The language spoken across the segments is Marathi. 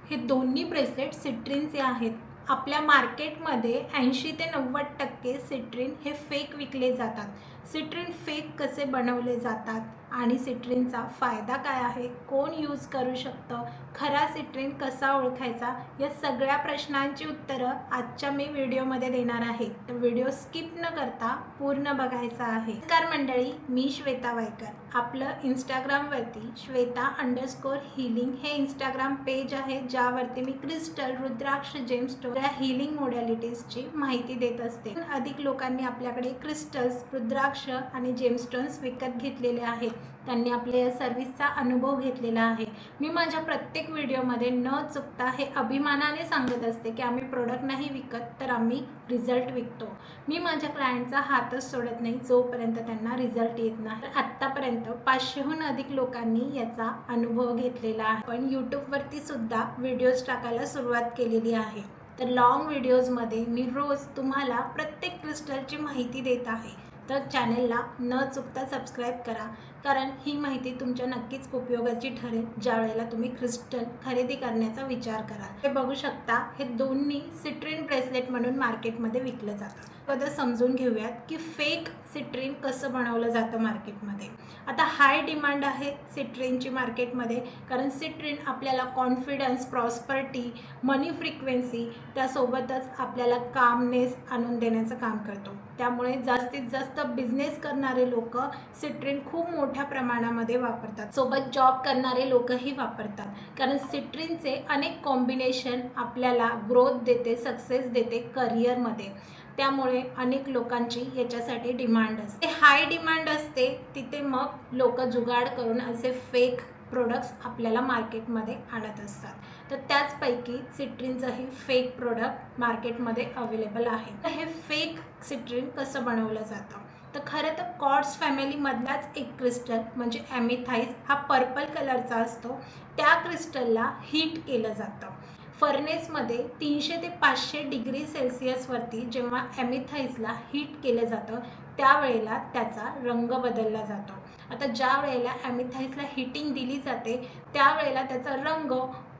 हे दोन्ही ब्रेसलेट सिट्रिनचे आहेत। आपल्या मार्केटमध्ये 80 ते 90% सिट्रिन हे फेक विकले जातात। सिट्रिन फेक कसे बनवले जातात आणि सिट्रिनचा फायदा काय आहे, कोण यूज करू शकतं, खरा सिट्रिन कसा ओळखायचा, या सगळ्या प्रश्नांची उत्तरं आजच्या मी व्हिडिओमध्ये देणार आहे। तर व्हिडिओ स्किप न करता पूर्ण बघायचा आहे। नमस्कार मंडळी, मी श्वेता वायकर। आपलं इंस्टाग्रामवरती श्वेता_healing हे इंस्टाग्राम पेज आहे, ज्यावरती मी क्रिस्टल, रुद्राक्ष, जेमस्टोन या हीलिंग मोडॅलिटीजची माहिती देत असते। अधिक लोकांनी आपल्याकडे क्रिस्टल्स, रुद्राक्ष आणि जेमस्टोन्स विकत घेतलेले आहेत। त्यांनी आपल्या या सर्व्हिसचा अनुभव घेतलेला आहे। मी माझ्या प्रत्येक व्हिडिओमध्ये न चुकता हे अभिमानाने सांगत असते की आम्ही प्रोडक्ट नाही विकत, तर आम्ही रिझल्ट विकतो। मी माझ्या क्लायंटचा हातच सोडत नाही जोपर्यंत त्यांना रिझल्ट येत नाही। आत्तापर्यंत 500हून अधिक लोकांनी याचा अनुभव घेतलेला आहे। पण यूट्यूबवरती सुद्धा व्हिडिओज टाकायला सुरुवात केलेली आहे। तर लॉंग व्हिडिओजमध्ये मी रोज तुम्हाला प्रत्येक क्रिस्टलची माहिती देत आहे। तर चॅनलला न चुकता सबस्क्राईब करा, कारण ही माहिती तुमच्या नक्कीच उपयोगाची ठरेल ज्या वेळेला तुम्ही क्रिस्टल खरेदी करण्याचा विचार कराल। हे बघू शकता, हे दोन्ही सिट्रिन ब्रेसलेट म्हणून मार्केटमध्ये विकलं जातं। आता समजून घेऊयात की फेक सिट्रिन कसं बनवलं जातं मार्केटमध्ये। आता हाय डिमांड आहे सिट्रिनची मार्केटमध्ये, कारण सिट्रिन आपल्याला कॉन्फिडन्स, प्रॉस्पर्टी, मनी फ्रिक्वेन्सी, त्यासोबतच आपल्याला कामनेस आणून देण्याचं काम करतो। त्यामुळे जास्तीत जास्त बिझनेस करणारे लोक सिट्रिन खूप मोठ्या प्रमाणामध्ये वापरतात। सोबत जॉब करणारे लोकही वापरतात, कारण सिट्रिनचे अनेक कॉम्बिनेशन आपल्याला ग्रोथ देते, सक्सेस देते करिअरमध्ये। त्यामुळे अनेक लोकांची याच्यासाठी डिमांड असते। हाय डिमांड असते तिथे मग लोक जुगाड करून असे फेक प्रोडक्ट्स आपल्याला मार्केटमध्ये आणत असतात। तर त्याचपैकी सिट्रिनचंही फेक प्रोडक्ट मार्केटमध्ये अवेलेबल आहे। तर हे फेक सिट्रिन कसं बनवलं जातं, तर खरं तर क्वार्ट्ज फॅमिलीमधलाच एक क्रिस्टल म्हणजे ॲमेथाइस्ट हा पर्पल कलरचा असतो। त्या क्रिस्टलला हीट केलं जातं फर्नेसमध्ये 300 ते 500 डिग्री सेल्सिअसवरती। जेव्हा ॲमेथाइस्टला हीट केलं जातं त्यावेळेला त्याचा रंग बदलला जातो। आता ज्या वेळेला ॲमेथाइस्टला हीटिंग दिली जाते त्यावेळेला त्याचा रंग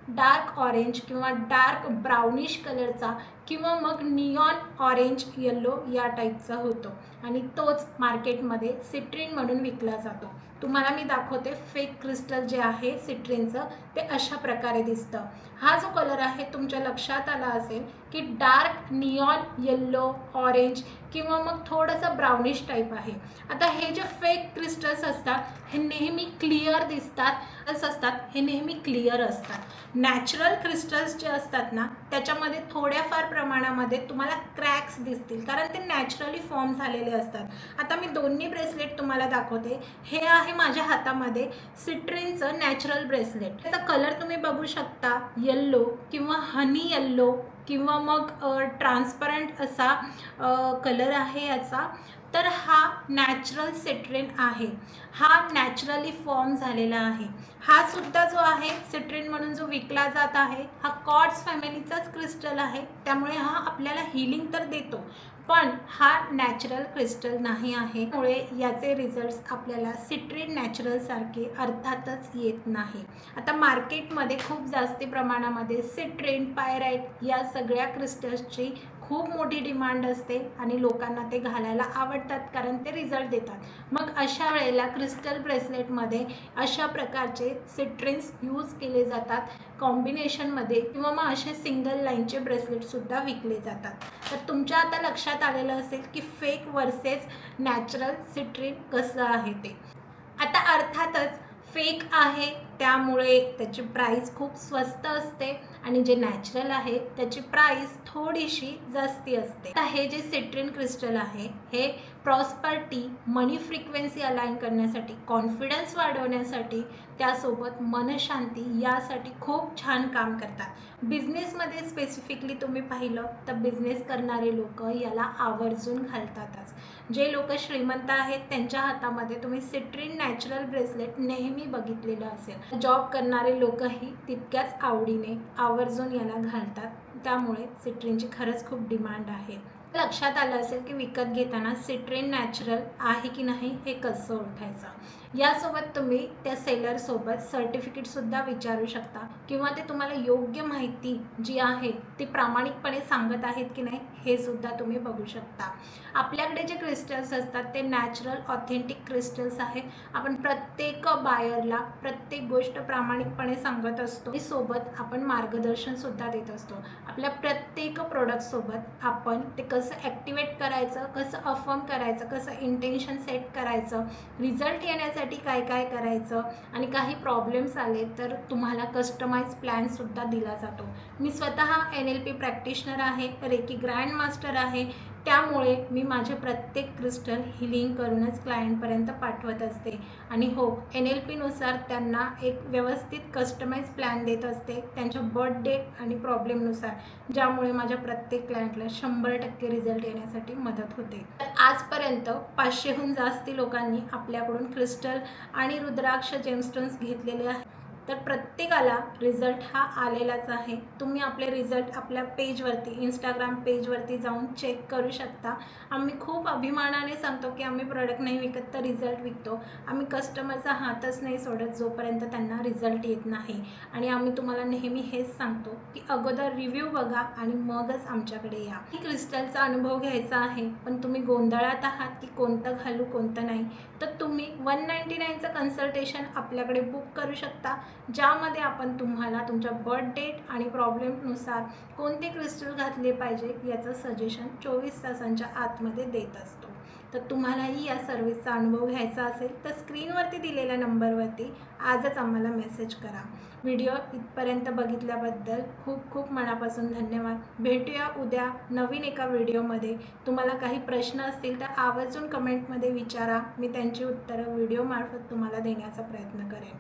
डार्क ऑरेंज किंवा डार्क ब्राउनिश कलरचा किंवा मग निऑन ऑरेंज येलो या टाईपचा होतो, आणि तोच मार्केटमध्ये सिट्रिन म्हणून विकला जातो। तुम्हाला मी दाखवते फेक क्रिस्टल जे आहे सिट्रिनचं, ते अशा प्रकारे दिसतं। हा जो कलर आहे तुमच्या लक्षात आला असेल की डार्क निऑन येल्लो, ऑरेंज किंवा मग थोडंसं ब्राउनिश टाईप आहे। आता हे जे फेक क्रिस्टल्स असतात हे नेहमी क्लिअर दिसतात हे नेहमी क्लिअर असतात। नॅचरल क्रिस्टल्स जे असतात ना त्याच्यामध्ये थोड्याफार प्रमाणामध्ये तुम्हाला क्रॅक्स दिसतील, कारण ते नॅचरली फॉर्म झालेले असतात। आता मी दोन्ही ब्रेसलेट तुम्हाला दाखवते। हे आहे माझ्या हातामध्ये सिट्रिनचं नॅचरल ब्रेसलेट। त्याचा कलर तुम्ही बघू शकता, येल्लो किंवा हनी येल्लो किंवा मग ट्रान्सपरंट असा कलर आहे याचा। तर हा नॅचरल सिट्रिन आहे, हा नॅचरली फॉर्म झालेला आहे। हा सुद्धा जो आहे सिट्रिन म्हणून जो विकला जात आहे हा क्वार्ट्ज फॅमिलीचाच क्रिस्टल आहे। त्यामुळे हा आपल्याला हीलिंग तर देतो, पण हा नॅचरल क्रिस्टल नाही आहे। त्यामुळे याचे रिझल्ट्स आपल्याला सिट्रिन नॅचरल सारखे अर्थातच येत नाही। आता मार्केटमध्ये खूप जास्ती प्रमाणामध्ये सिट्रिन, पायराइट या सगळ्या क्रिस्टल्सची खूप मोठी डिमांड असते आणि लोकांना ते घालायला आवडतात, कारण ते रिझल्ट देतात। मग अशा वेळेला क्रिस्टल ब्रेसलेटमध्ये अशा प्रकारचे सिट्रिन्स यूज केले जातात कॉम्बिनेशनमध्ये, किंवा मग असे सिंगल लाईनचे ब्रेसलेटसुद्धा विकले जातात। तर तुमच्या आता लक्षात आलेलं असेल की फेक वर्सेस नॅचरल सिट्रिन कसं आहे ते। आता अर्थातच फेक आहे त्यामुळे त्याची प्राईस खूप स्वस्त असते, आणि जे नॅचरल आहे त्याची प्राईस थोडीशी जास्ती असते। आता हे जे सिट्रिन क्रिस्टल आहे हे प्रॉस्पर्टी, मनी फ्रिक्वेन्सी अलाइन करण्यासाठी, कॉन्फिडन्स वाढवण्यासाठी, त्यासोबत मनशांती यासाठी खूप छान काम करतात। बिझनेसमध्ये स्पेसिफिकली तुम्ही पाहिलं तर बिझनेस करणारे लोक याला आवर्जून घालतातच। जे लोक श्रीमंत आहेत त्यांच्या हातामध्ये तुम्ही सिट्रिन नॅचरल ब्रेसलेट नेहमी बघितलेलं असेल। जॉब करणारे लोकही तितक्याच आवडीने आवर्जून याला घालतात, त्यामुळे सिट्रिनची खरंच खूप डिमांड आहे। लक्षात आलं असेल की विकत घेताना सिट्रिन नॅचरल आहे की नाही हे कसं ओळखायचं। यासोबत तुम्ही त्या सेलरसोबत सर्टिफिकेटसुद्धा विचारू शकता किंवा ते तुम्हाला योग्य माहिती जी आहे ती प्रामाणिकपणे सांगत आहेत की नाही हे सुद्धा तुम्ही बघू शकता. आपल्याकडे जे क्रिस्टल्स असतात ते नॅचरल ऑथेंटिक क्रिस्टल्स आहेत. आपण प्रत्येक बायरला प्रत्येक गोष्ट प्रामाणिकपणे सांगत असतो. सोबत आपण मार्गदर्शनसुद्धा देत असतो. आपल्या प्रत्येक प्रोडक्टसोबत आपण ते कसं ॲक्टिवेट करायचं, कसं अफर्म करायचं, कसं इंटेन्शन सेट करायचं, रिझल्ट येण्यासाठी काय काय करायचं आणि काही प्रॉब्लेम्स आले तर तुम्हाला कस्टमाइज प्लॅनसुद्धा दिला जातो. मी स्वतः NLP प्रॅक्टिशनर आहे, रेकी ग्रँड मास्टर आहे. त्यामुळे मी माझे प्रत्येक क्रिस्टल हिलिंग करूनच क्लायंटपर्यंत पाठवत असते आणि हो NLPनुसार त्यांना एक व्यवस्थित कस्टमाइज प्लॅन देत असते त्यांच्या बर्थ डेट आणि प्रॉब्लेमनुसार, ज्यामुळे माझ्या प्रत्येक क्लायंटला 100% रिझल्ट येण्यासाठी मदत होते. तर आजपर्यंत 500हून जास्ती लोकांनी आपल्याकडून क्रिस्टल आणि रुद्राक्ष जेमस्टोन्स घेतलेले आहेत. तर प्रत्येकाला रिझल्ट हा आलेलाच आहे. तुम्ही आपले रिझल्ट आपल्या पेजवरती, इंस्टाग्राम पेजवरती जाऊन चेक करू शकता. आम्ही खूप अभिमानाने सांगतो की आम्ही प्रोडक्ट नाही विकत तर रिझल्ट विकतो. आम्ही कस्टमरचा हातच नाही सोडत जोपर्यंत त्यांना रिझल्ट येत नाही. आणि आम्ही तुम्हाला नेहमी हेच सांगतो की अगोदर रिव्ह्यू बघा आणि मगच आमच्याकडे या. क्रिस्टलचा अनुभव घ्यायचा आहे पण तुम्ही गोंधळात आहात की कोणतं घालू कोणतं नाही, तर तुम्ही 199चं कन्सल्टेशन आपल्याकडे बुक करू शकता, ज्यामध्ये आपण तुम्हाला तुमच्या बर्थ डेट आणि प्रॉब्लेमनुसार कोणते क्रिस्टल घातले पाहिजे याचं सजेशन 24 तासांच्या आतमध्ये देत असतो. तर तुम्हालाही या सर्व्हिसचा अनुभव घ्यायचा असेल तर स्क्रीनवरती दिलेल्या नंबरवरती आजच आम्हाला मेसेज करा. व्हिडिओ इथपर्यंत बघितल्याबद्दल खूप खूप मनापासून धन्यवाद. भेटूया उद्या नवीन एका व्हिडिओमध्ये. तुम्हाला काही प्रश्न असतील तर आवर्जून कमेंटमध्ये विचारा. मी त्यांची उत्तरं व्हिडिओमार्फत तुम्हाला देण्याचा प्रयत्न करेन.